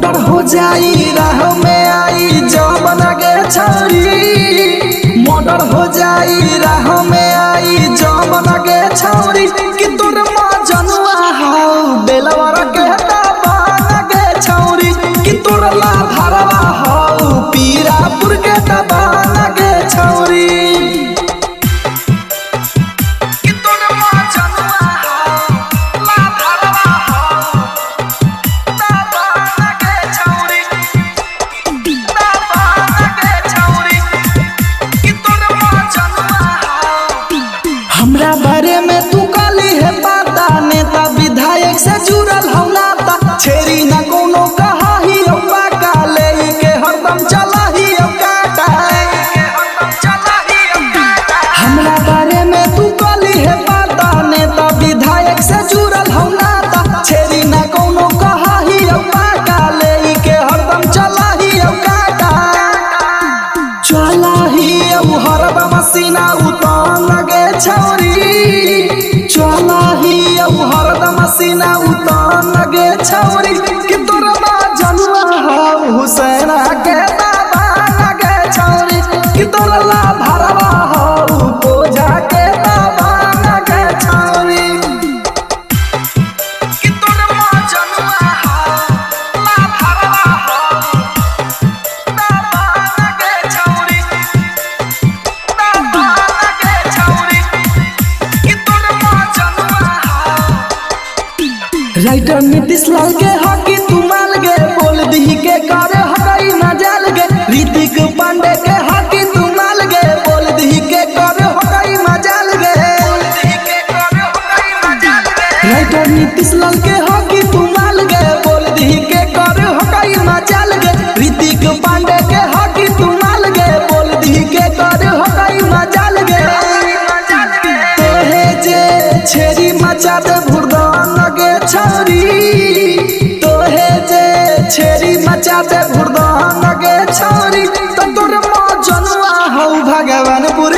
Murder हो जाई राह में आई जब लगे छौरी। मर्डर हो जाई राह में आई जब लगे छौरी कि तोर मजनुआ हाउ बेलवर के दबा लगे छौरी कि तोर ला भरवा हाउ पीरापुर के दबा लगे छौरी। हमरा बारे में तू काली है पता नेता विधायक से जुड़ल हम नाता छेरी ना कोनो कहा ही बाका ले के हरदम चला ही काटा। हमरा बारे में तू काली है पता नेता विधायक से जुड़ल हम नाता छेरी ना कोनो कहा ही बाका ले के हरदम चला ही काटा। चला ही हरदम सीना उतान लगे छौरी। चला ही हरदम सीना उतान लगे छौरी कि तोर मजनुआ हाउ हुसैन के दबा लगे छौरी कि तोर ला भरवा हाउ बोझा के दबा लगे छौरी कि तोर मजनुआ हाउ ला भरवा हाउ दबा लगे छौरी दबा लगे छौरी कि तोर मजनुआ हाउ। राइटर नीतीश लाल के हकी तू मान गे बोल दी के करे हकई ना जाल गे। ऋतिक पांडे के हकी तू मान गे बोल दी के करे हकई ना जाल गे। राइटर नीतीश लाल के हकी तू मान गे बोल दी के करे हकई ना जाल गे। ऋतिक पांडे के हकी तू मान गे बोल दी के करे हकई ना जाल गे। तोहे जे छेरी मचा दे भुरदान लगे छौरी। तोहे जे छेरी मचा दे भुरदान लगे छौरी तो तोर मजनुआ हौ भगवानपुर